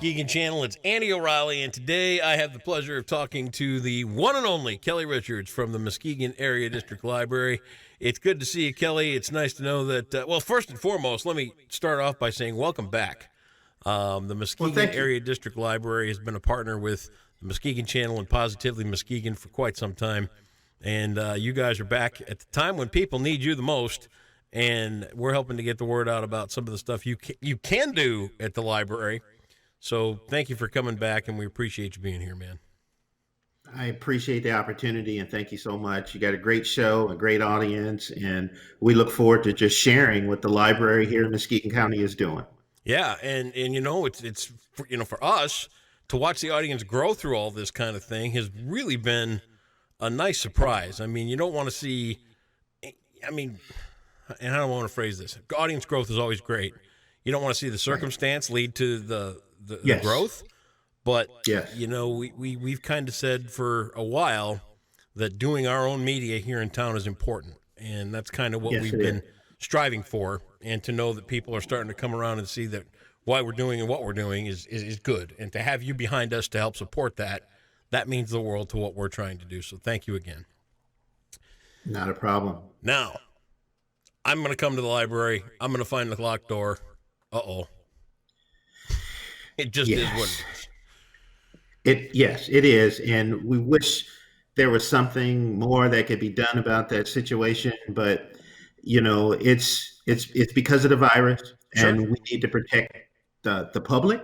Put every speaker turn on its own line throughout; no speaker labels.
Muskegon channel. It's Andy O'Reilly, and today I have the pleasure of talking to the one and only Kelly Richards from the Muskegon Area District Library. It's good to see you, Kelly. It's nice to know that, well, first and foremost, let me start off by saying welcome back. The Muskegon Area District Library has been a partner with the Muskegon channel and Positively Muskegon for quite some time, and you guys are back at the time when people need you the most. And we're helping to get the word out about some of the stuff you can do at the library. So thank you for coming back, and we appreciate you being here, man.
I appreciate the opportunity, and thank you so much. You got a great show, a great audience, and we look forward to just sharing what the library here in Muskegon County is doing.
Yeah, and you know, it's for us to watch the audience grow through all this kind of thing has really been a nice surprise. I mean, you don't want to see, and I don't want to phrase this. Audience growth is always great. You don't want to see the circumstance lead to the growth. But, you know, we've kind of said for a while that doing our own media here in town is important. And that's kind of what we've been striving for. And to know that people are starting to come around and see that why we're doing and what we're doing is good. And to have you behind us to help support that means the world to what we're trying to do. So thank you again.
Not a problem.
Now, I'm going to come to the library. I'm going to find the locked door. Uh-oh. It just is what it is.
Yes, it is. And we wish there was something more that could be done about that situation. But, you know, it's because of the virus, and we need to protect the public,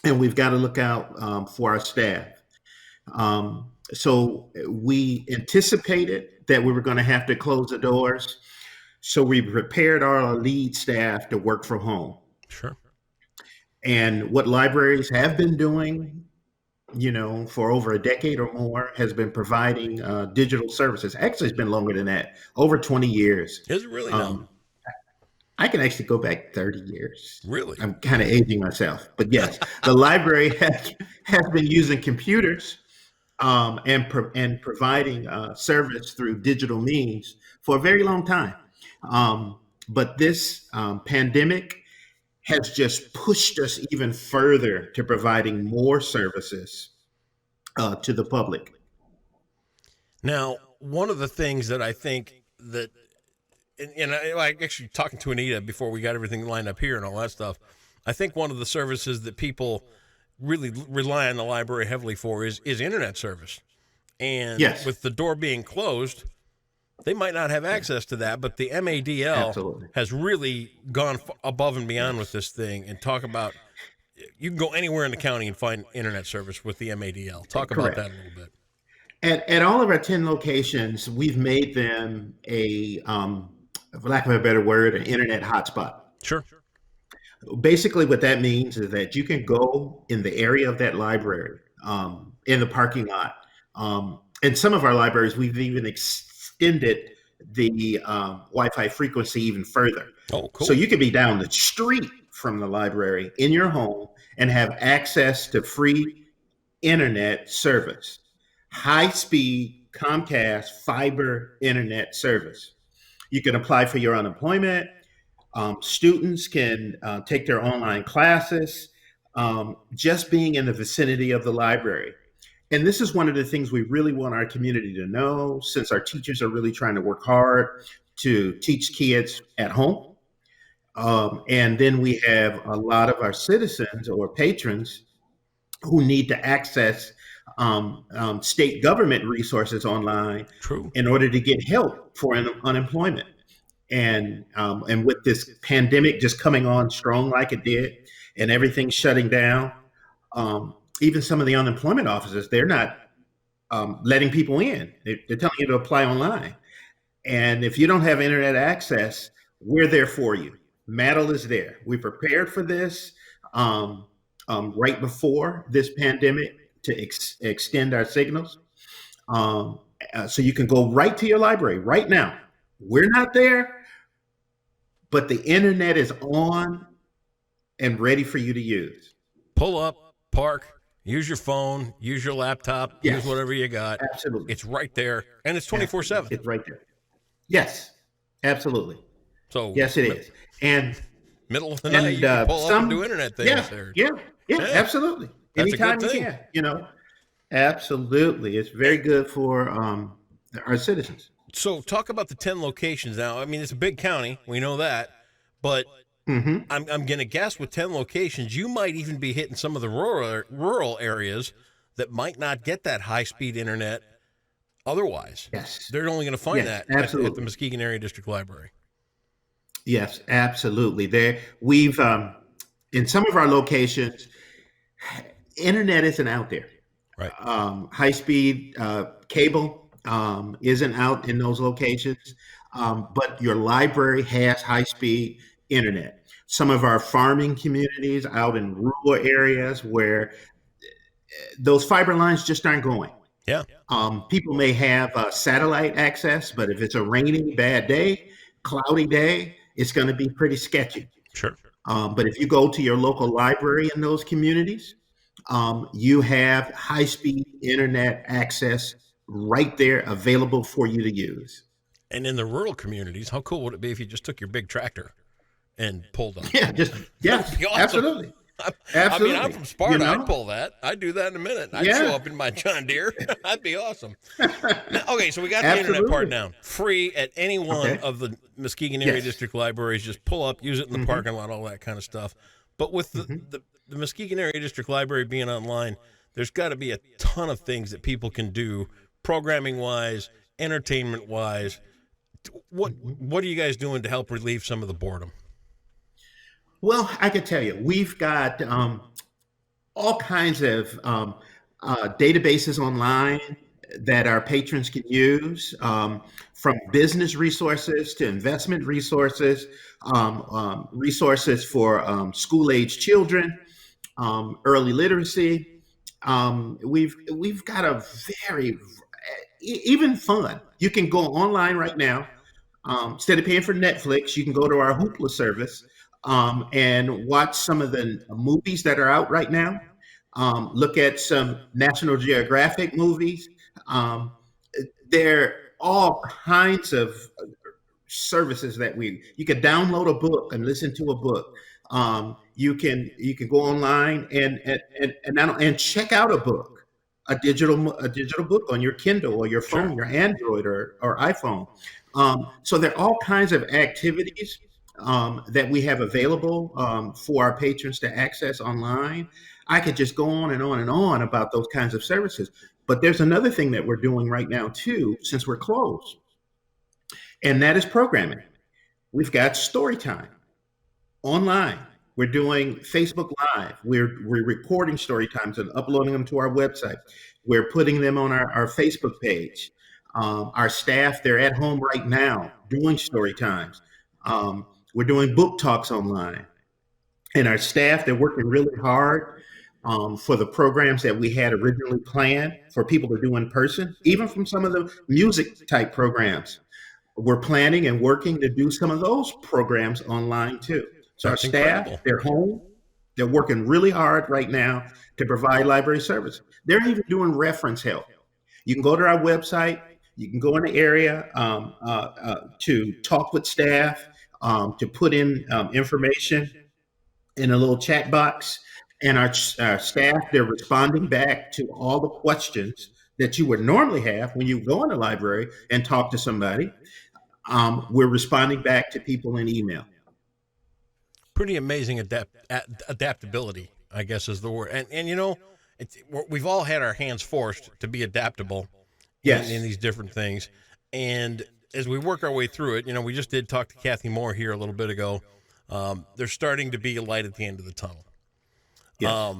and we've got to look out for our staff. So we anticipated that we were going to have to close the doors. So we prepared our lead staff to work from home.
Sure.
And what libraries have been doing, you know, for over a decade or more, has been providing digital services. Actually, it's been longer than that, over 20 years.
Is it really now?
I can actually go back 30 years.
Really?
I'm kind of aging myself. But yes, the library has been using computers and providing service through digital means for a very long time. But this pandemic has just pushed us even further to providing more services to the public.
Now, one of the things that I think that, and I actually talking to Anita before we got everything lined up here and all that stuff, I think one of the services that people really rely on the library heavily for is internet service. And with the door being closed, they might not have access to that, but the MADL has really gone above and beyond with this thing and talk about, you can go anywhere in the county and find internet service with the MADL. Talk about that a little bit.
At all of our 10 locations, we've made them a, for lack of a better word, an internet hotspot.
Sure.
Basically what that means is that you can go in the area of that library, in the parking lot. In some of our libraries, we've even extended the Wi-Fi frequency even further.
Oh, cool.
So you could be down the street from the library in your home and have access to free internet service, high-speed Comcast fiber internet service. You can apply for your unemployment. Students can take their online classes, just being in the vicinity of the library. And this is one of the things we really want our community to know, since our teachers are really trying to work hard to teach kids at home. And then we have a lot of our citizens or patrons who need to access state government resources online in order to get help for unemployment. And with this pandemic just coming on strong like it did, and everything shutting down, even some of the unemployment offices, they're not letting people in. They're telling you to apply online. And if you don't have internet access, we're there for you. MADL is there. We prepared for this right before this pandemic to extend our signals. So you can go right to your library right now. We're not there, but the internet is on and ready for you to use.
Pull up, park, use your phone, use your laptop, use whatever you got.
Absolutely.
It's right there, and it's 24/7.
It's right there. Yes, absolutely.
So
yes, it is. And
middle of the night, you can pull up and do internet things there.
Yeah,
Hey,
absolutely.
that's a good
Anytime you
thing.
can, absolutely. It's very good for our citizens.
So talk about the 10 locations now. I mean, it's a big county. We know that. But
Hmm.
I'm going to guess with 10 locations, you might even be hitting some of the rural areas that might not get that high-speed internet otherwise.
Yes.
They're only going to find
Yes,
that at the
absolutely.
Muskegon Area District Library.
Yes, absolutely. There, we've in some of our locations, internet isn't out there.
Right.
High speed cable isn't out in those locations, but your library has high speed internet. Some of our farming communities out in rural areas where those fiber lines just aren't going.
Yeah,
People may have satellite access, but if it's a rainy, bad day, cloudy day, it's going to be pretty sketchy.
sure.
But if you go to your local library in those communities, you have high speed internet access right there available for you to use.
And in the rural communities, how cool would it be if you just took your big tractor and pulled them?
Yeah, just,
That'd
yes,
be awesome.
absolutely.
I mean, I'm
Absolutely.
from
You
Sparta. I'd
know?
pull that. I'd do that in a minute. I'd show
Yeah,
up in my John Deere. That'd be awesome. Now, okay, so we got the internet part
absolutely.
down. Free at any one
Okay.
of the Muskegon Area
Yes.
District libraries. Just pull up, use it in the
Hmm.
parking lot, all that kind of stuff. But with
Hmm.
the Muskegon Area District Library being online, there's got to be a ton of things that people can do, programming wise, entertainment wise.
Hmm.
What are you guys doing to help relieve some of the boredom?
Well, I can tell you, we've got all kinds of databases online that our patrons can use, from business resources to investment resources, resources for school age children, early literacy. We've got a very even fun. You can go online right now. Instead of paying for Netflix, you can go to our Hoopla service and watch some of the movies that are out right now. Look at some National Geographic movies. Um, there are all kinds of services that you can download a book and listen to a book. You can go online and check out a book, a digital book on your Kindle or your
Sure.
phone, your Android or iPhone. So there are all kinds of activities that we have available for our patrons to access online. I could just go on and on and on about those kinds of services. But there's another thing that we're doing right now too, since we're closed, and that is programming. We've got story time online. We're doing Facebook Live. We're recording story times and uploading them to our website. We're putting them on our Facebook page. Our staff, they're at home right now doing story times. We're doing book talks online. And our staff, they're working really hard for the programs that we had originally planned for people to do in person, even from some of the music type programs. We're planning and working to do some of those programs online too. So our
That's
staff,
incredible.
they're home. They're working really hard right now to provide library service. They're even doing reference help. You can go to our website. You can go in the area to talk with staff, to put in information in a little chat box. And our staff, they're responding back to all the questions that you would normally have when you go in the library and talk to somebody. We're responding back to people in email.
Pretty amazing adaptability, I guess is the word. And we've all had our hands forced to be adaptable in
Yes.
these different things. And as we work our way through it, we just did talk to Kathy Moore here a little bit ago. There's starting to be a light at the end of the tunnel.
Yes.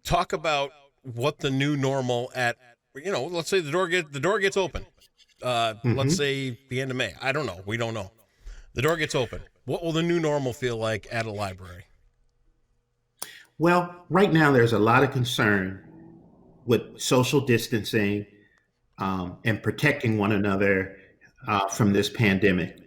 Talk about what the new normal let's say the door gets open. Let's
Hmm.
say the end of May. I don't know. We don't know. The door gets open. What will the new normal feel like at a library?
Well, right now there's a lot of concern with social distancing and protecting one another from this pandemic.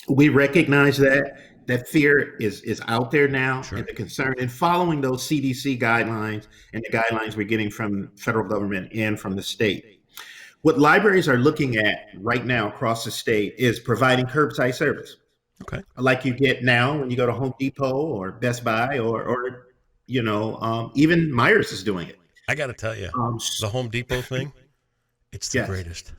We recognize that fear is out there now, and
Sure.
the concern in following those CDC guidelines and the guidelines we're getting from federal government and from the state. What libraries are looking at right now across the state is providing curbside service,
Okay.
like you get now when you go to Home Depot or Best Buy or Even Myers is doing it.
I got to tell you,
Um,
the Home Depot thing, it's the
yes.
greatest.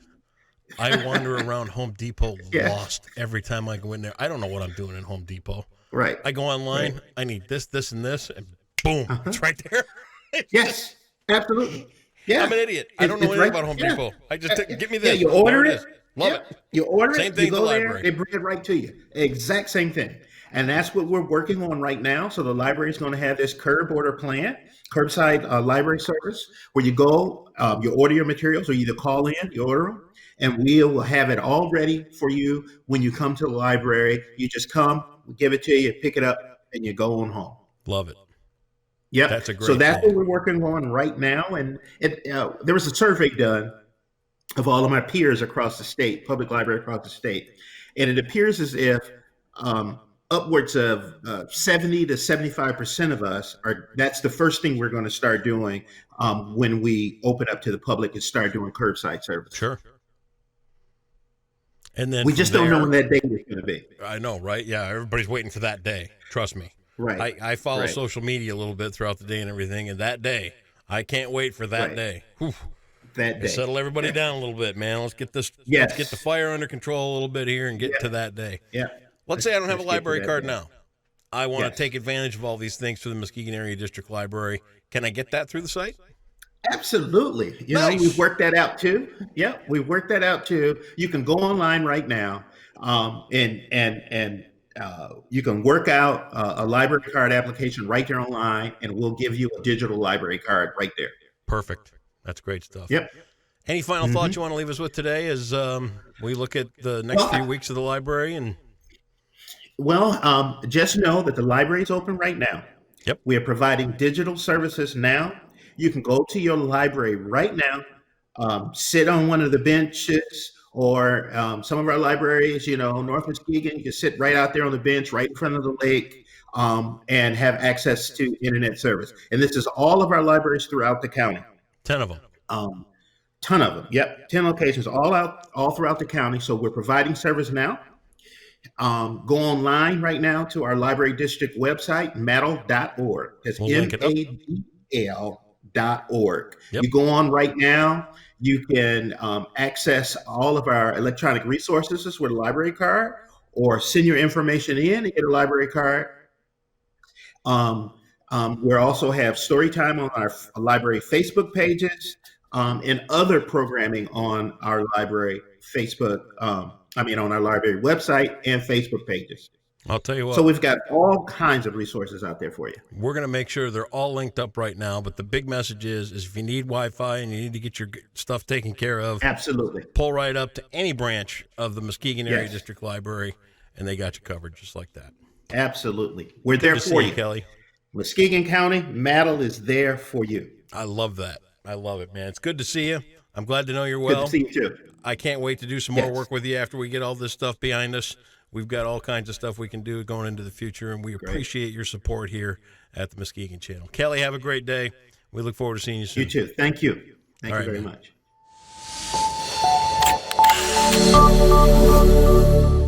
I wander around Home Depot
Yes.
lost every time I go in there. I don't know what I'm doing in Home Depot.
Right.
I go online,
Right.
I need this, this, and this, and boom,
Uh-huh.
it's right there.
Yes. Absolutely. Yeah.
I'm an idiot. I don't know
It's
anything
right-
about Home
yeah.
Depot. I just give me
Yeah,
this.
you order
There
it.
is. Love
Yeah.
it.
You order
Same
it.
thing
You
at
go
the
there.
library.
They bring it right to you. Exact same thing. And that's what we're working on right now. So the library is going to have this curbside library service, where you go, you order your materials, or you either call in, you order them, and we will have it all ready for you when you come to the library. You just come, we give it to you, pick it up, and you go on home.
Love it.
Yep.
That's a
So
great
that's
thing.
what we're working on right now. And there was a survey done of all of my peers across the state, public library across the state, and it appears as if upwards of 70 to 75% of us are. That's the first thing we're going to start doing when we open up to the public and start doing curbside service.
Sure. And then
We
from
just don't know
there-
when that day is going to be.
I know, right? Yeah, everybody's waiting for that day. Trust me.
Right.
I follow
Right.
social media a little bit throughout the day and everything, and that day, I can't wait for that
Right.
day. Whew.
That day.
Settle everybody down a little bit, man. Let's get this.
Yes.
Let's get the fire under control a little bit here and get
Yeah.
to that day.
Yeah.
Let's say I don't have a
Let's get to
library
that
card
day.
now. I want
Yes.
to take advantage of all these things through the Muskegon Area District Library. Can I get that through the site?
Absolutely.
Nice.
We've worked that out too. Yeah, we've worked that out too. You can go online right now, and you can work out a library card application right there online, and we'll give you a digital library card right there.
Perfect. That's great stuff.
Yep.
Any final thoughts you want to leave us with today as we look at the next few weeks of the library? And
Well, just know that the library is open right now.
Yep.
We are providing digital services now. You can go to your library right now, sit on one of the benches, or some of our libraries, North Muskegon, you can sit right out there on the bench, right in front of the lake, and have access to internet service. And this is all of our libraries throughout the county.
10 of them.
Ton of them. Yep. 10 locations all throughout the county. So we're providing service now. Go online right now to our library district website, MADL.org. That's
We'll link it up.
MADL.org.
Yep.
You go on right now. You can access all of our electronic resources with a library card, or send your information in and get a library card. We also have story time on our library Facebook pages, and other programming on our library Facebook. On our library website and Facebook pages.
I'll tell you what.
So we've got all kinds of resources out there for you.
We're going to make sure they're all linked up right now. But the big message is if you need Wi-Fi and you need to get your stuff taken care of,
Absolutely.
pull right up to any branch of the Muskegon Area
Yes.
District Library, and they got you covered just like that.
Absolutely. We're there
Good to
for
see
you.
Kelly.
Muskegon County, MADL is there for you.
I love that. I love it, man. It's good to see you. I'm glad to know you're
Good
well.
to see you too.
I can't wait to do some more
Yes.
work with you after we get all this stuff behind us. We've got all kinds of stuff we can do going into the future, and we appreciate your support here at the Muskegon Channel. Kelly, have a great day. We look forward to seeing you soon.
You too. Thank you. Thank
All
you
right,
very
man.
much.